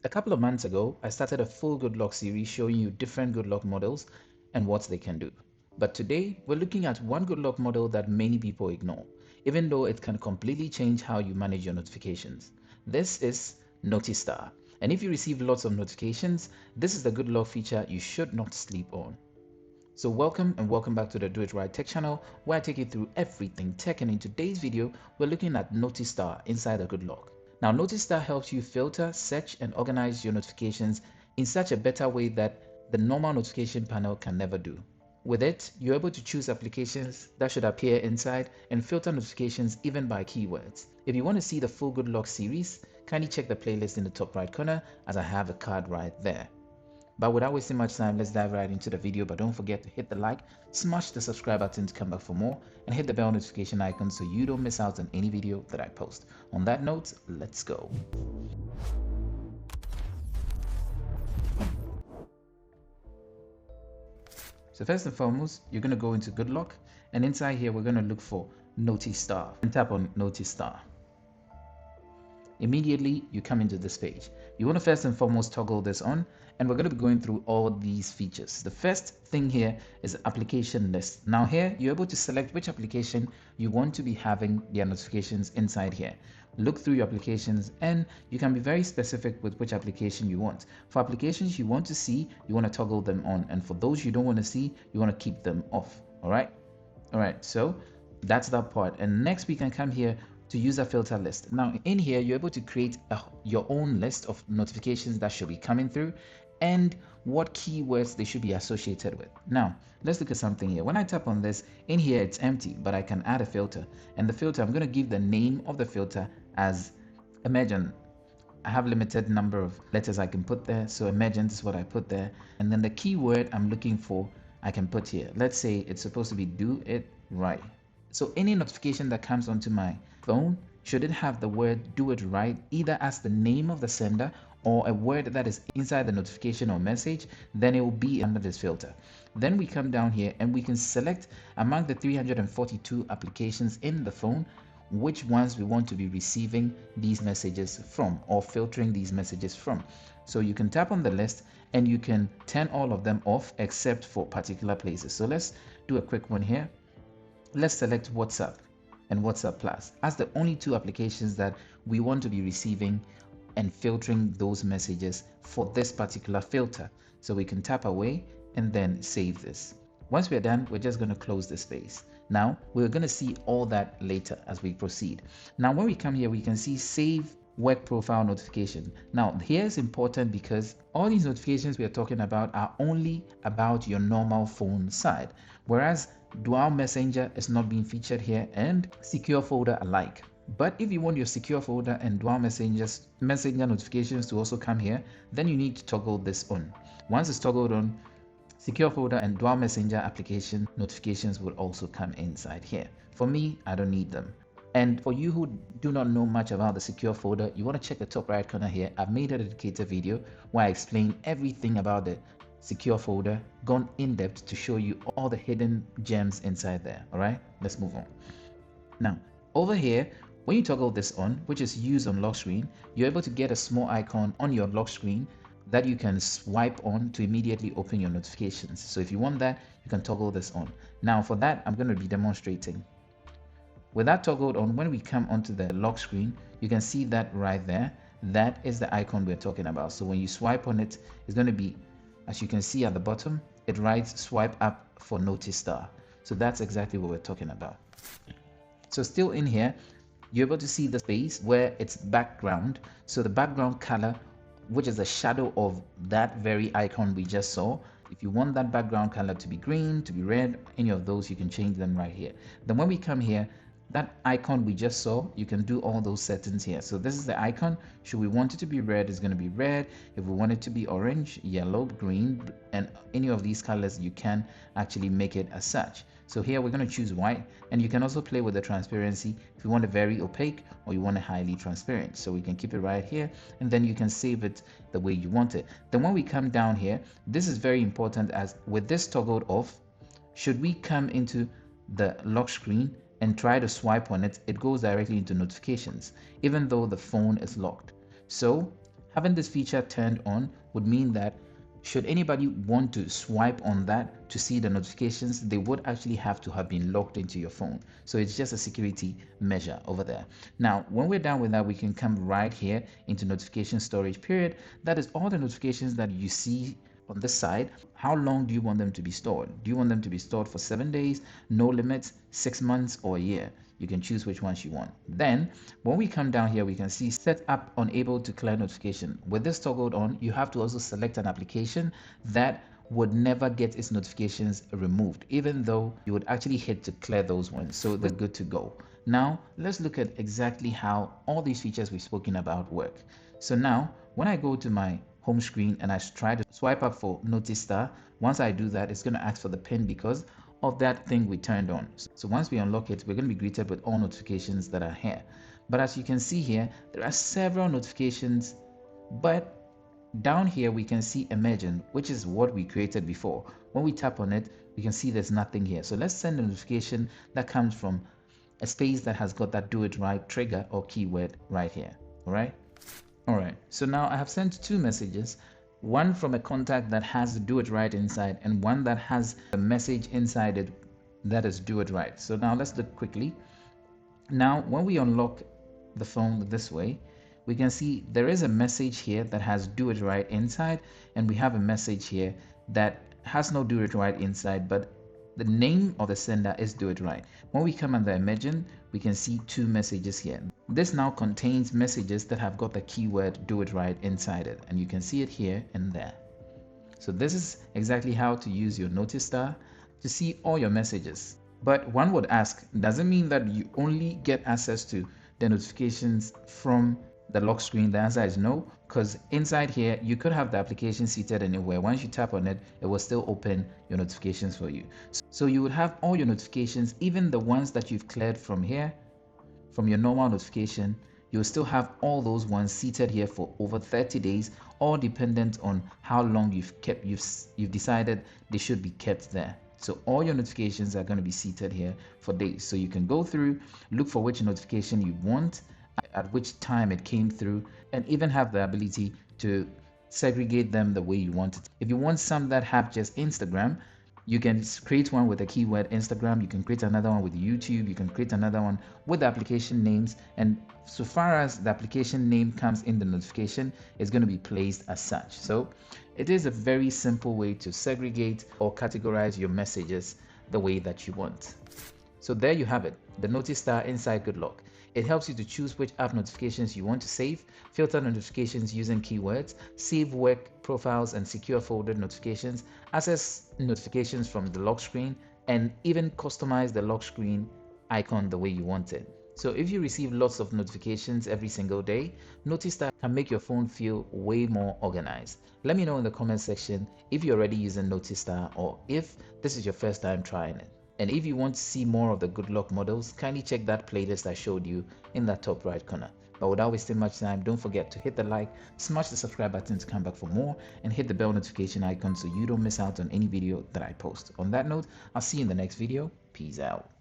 A couple of months ago, I started a full good luck series showing you different good luck models and what they can do. But today, we're looking at one good luck model that many people ignore, even though it can completely change how you manage your notifications. This is NotiStar. And if you receive lots of notifications, this is the good luck feature you should not sleep on. So welcome back to the Doitright Tech channel, where I take you through everything tech, and in today's video, we're looking at NotiStar inside a good luck. Now, NotiStar helps you filter, search, and organize your notifications in such a better way that the normal notification panel can never do. With it, you're able to choose applications that should appear inside and filter notifications even by keywords. If you want to see the full good luck series, kindly check the playlist in the top right corner, as I have a card right there. But without wasting much time, let's dive right into the video. But don't forget to hit the like, smash the subscribe button to come back for more, and hit the bell notification icon so you don't miss out on any video that I post. On that note, let's go. So first and foremost, you're going to go into good luck, and inside here we're going to look for NotiStar and tap on NotiStar. Immediately you come into this page. You want to first and foremost toggle this on, and we're going to be going through all these features. The first thing here is application list. Now here you're able to select which application you want to be having their notifications inside here. Look through your applications, and you can be very specific with which application you want. For applications you want to see, you want to toggle them on, and for those you don't want to see, you want to keep them off. All right, so that's that part. And next we can come here to user filter list. Now in here you're able to create your own list of notifications that should be coming through and what keywords they should be associated with. Now let's look at something here. When I tap on this, in here it's empty, but I can add a filter, and the filter, I'm going to give the name of the filter as emergent. I have limited number of letters I can put there, so emergent is what I put there, and then the keyword I'm looking for I can put here. Let's say it's supposed to be do it right. So any notification that comes onto my phone, should it have the word do it right either as the name of the sender or a word that is inside the notification or message, then it will be under this filter. Then we come down here and we can select among the 342 applications in the phone which ones we want to be receiving these messages from or filtering these messages from. So you can tap on the list and you can turn all of them off except for particular places. So let's do a quick one here. Let's select WhatsApp and WhatsApp Plus as the only two applications that we want to be receiving and filtering those messages for this particular filter. So we can tap away and then save this. Once we're done, we're just going to close the space. Now we're going to see all that later as we proceed. Now when we come here, we can see save work profile notification. Now here is important because all these notifications we are talking about are only about your normal phone side, whereas dual messenger is not being featured here and secure folder alike. But if you want your secure folder and dual messenger notifications to also come here, then you need to toggle this on. Once it's toggled on, secure folder and dual messenger application notifications will also come inside here. For me, I don't need them. And for you who do not know much about the secure folder, you want to check the top right corner here. I've made a dedicated video where I explain everything about the secure folder, gone in depth to show you all the hidden gems inside there. All right, let's move on. Now over here, when you toggle this on, which is use on lock screen, you're able to get a small icon on your lock screen that you can swipe on to immediately open your notifications. So if you want that, you can toggle this on. Now for that, I'm going to be demonstrating. With that toggled on, when we come onto the lock screen, you can see that right there. That is the icon we're talking about. So when you swipe on it, it's going to be, as you can see at the bottom, it writes swipe up for NotiStar. So that's exactly what we're talking about. So still in here, you're able to see the space where it's background. So the background color, which is the shadow of that very icon we just saw. If you want that background color to be green, to be red, any of those, you can change them right here. Then when we come here, that icon we just saw, you can do all those settings here. So this is the icon. Should we want it to be red, it's going to be red. If we want it to be orange, yellow, green, and any of these colors, you can actually make it as such. So here we're going to choose white, and you can also play with the transparency if you want it very opaque or you want it highly transparent. So we can keep it right here, and then you can save it the way you want it. Then when we come down here, this is very important, as with this toggled off, should we come into the lock screen and try to swipe on it, it goes directly into notifications, even though the phone is locked. So Having this feature turned on would mean that should anybody want to swipe on that to see the notifications, they would actually have to have been logged into your phone. So it's just a security measure over there. Now, when we're done with that, we can come right here into notification storage period. That is all the notifications that you see on this side. How long do you want them to be stored? Do you want them to be stored for 7 days, no limits, 6 months, or a year? You can choose which ones you want. Then when we come down here, we can see set up unable to clear notification. With this toggled on, you have to also select an application that would never get its notifications removed, even though you would actually hit to clear those ones, so they're good to go. Now let's look at exactly how all these features we've spoken about work. So now when I go to my home screen and I try to swipe up for NotiStar, once I do that, it's going to ask for the pin because of that thing we turned on. So once we unlock it, we're going to be greeted with all notifications that are here. But as you can see here, there are several notifications, but down here we can see emergent, which is what we created before. When we tap on it, we can see there's nothing here. So let's send a notification that comes from a space that has got that Doitright trigger or keyword right here. All right, so now I have sent two messages, one from a contact that has Doitright inside and one that has a message inside it that is Doitright. So now let's look quickly. Now when we unlock the phone this way, we can see there is a message here that has Doitright inside, and we have a message here that has no Doitright inside, but the name of the sender is Doitright. When we come under emergent, we can see two messages here. This now contains messages that have got the keyword Doitright inside it, and you can see it here and there. So this is exactly how to use your NotiStar to see all your messages. But one would ask, does it mean that you only get access to the notifications from the lock screen? The answer is no, because inside here you could have the application seated anywhere. Once you tap on it, it will still open your notifications for you. So you would have all your notifications, even the ones that you've cleared from here, from your normal notification. You'll still have all those ones seated here for over 30 days, all dependent on how long you've decided they should be kept there. So all your notifications are going to be seated here for days. So you can go through, look for which notification you want, at which time it came through, and even have the ability to segregate them the way you want it. If you want some that have just Instagram, you can create one with the keyword Instagram. You can create another one with YouTube. You can create another one with the application names. And so far as the application name comes in the notification, it's going to be placed as such. So it is a very simple way to segregate or categorize your messages the way that you want. So there you have it, the NotiStar inside GoodLock. It helps you to choose which app notifications you want to save, filter notifications using keywords, save work profiles and secure folded notifications, access notifications from the lock screen, and even customize the lock screen icon the way you want it. So if you receive lots of notifications every single day, NotiStar can make your phone feel way more organized. Let me know in the comment section if you're already using NotiStar or if this is your first time trying it. And if you want to see more of the GoodLock models, kindly check that playlist I showed you in that top right corner. But without wasting much time, don't forget to hit the like, smash the subscribe button to come back for more, and hit the bell notification icon so you don't miss out on any video that I post. On that note, I'll see you in the next video. Peace out.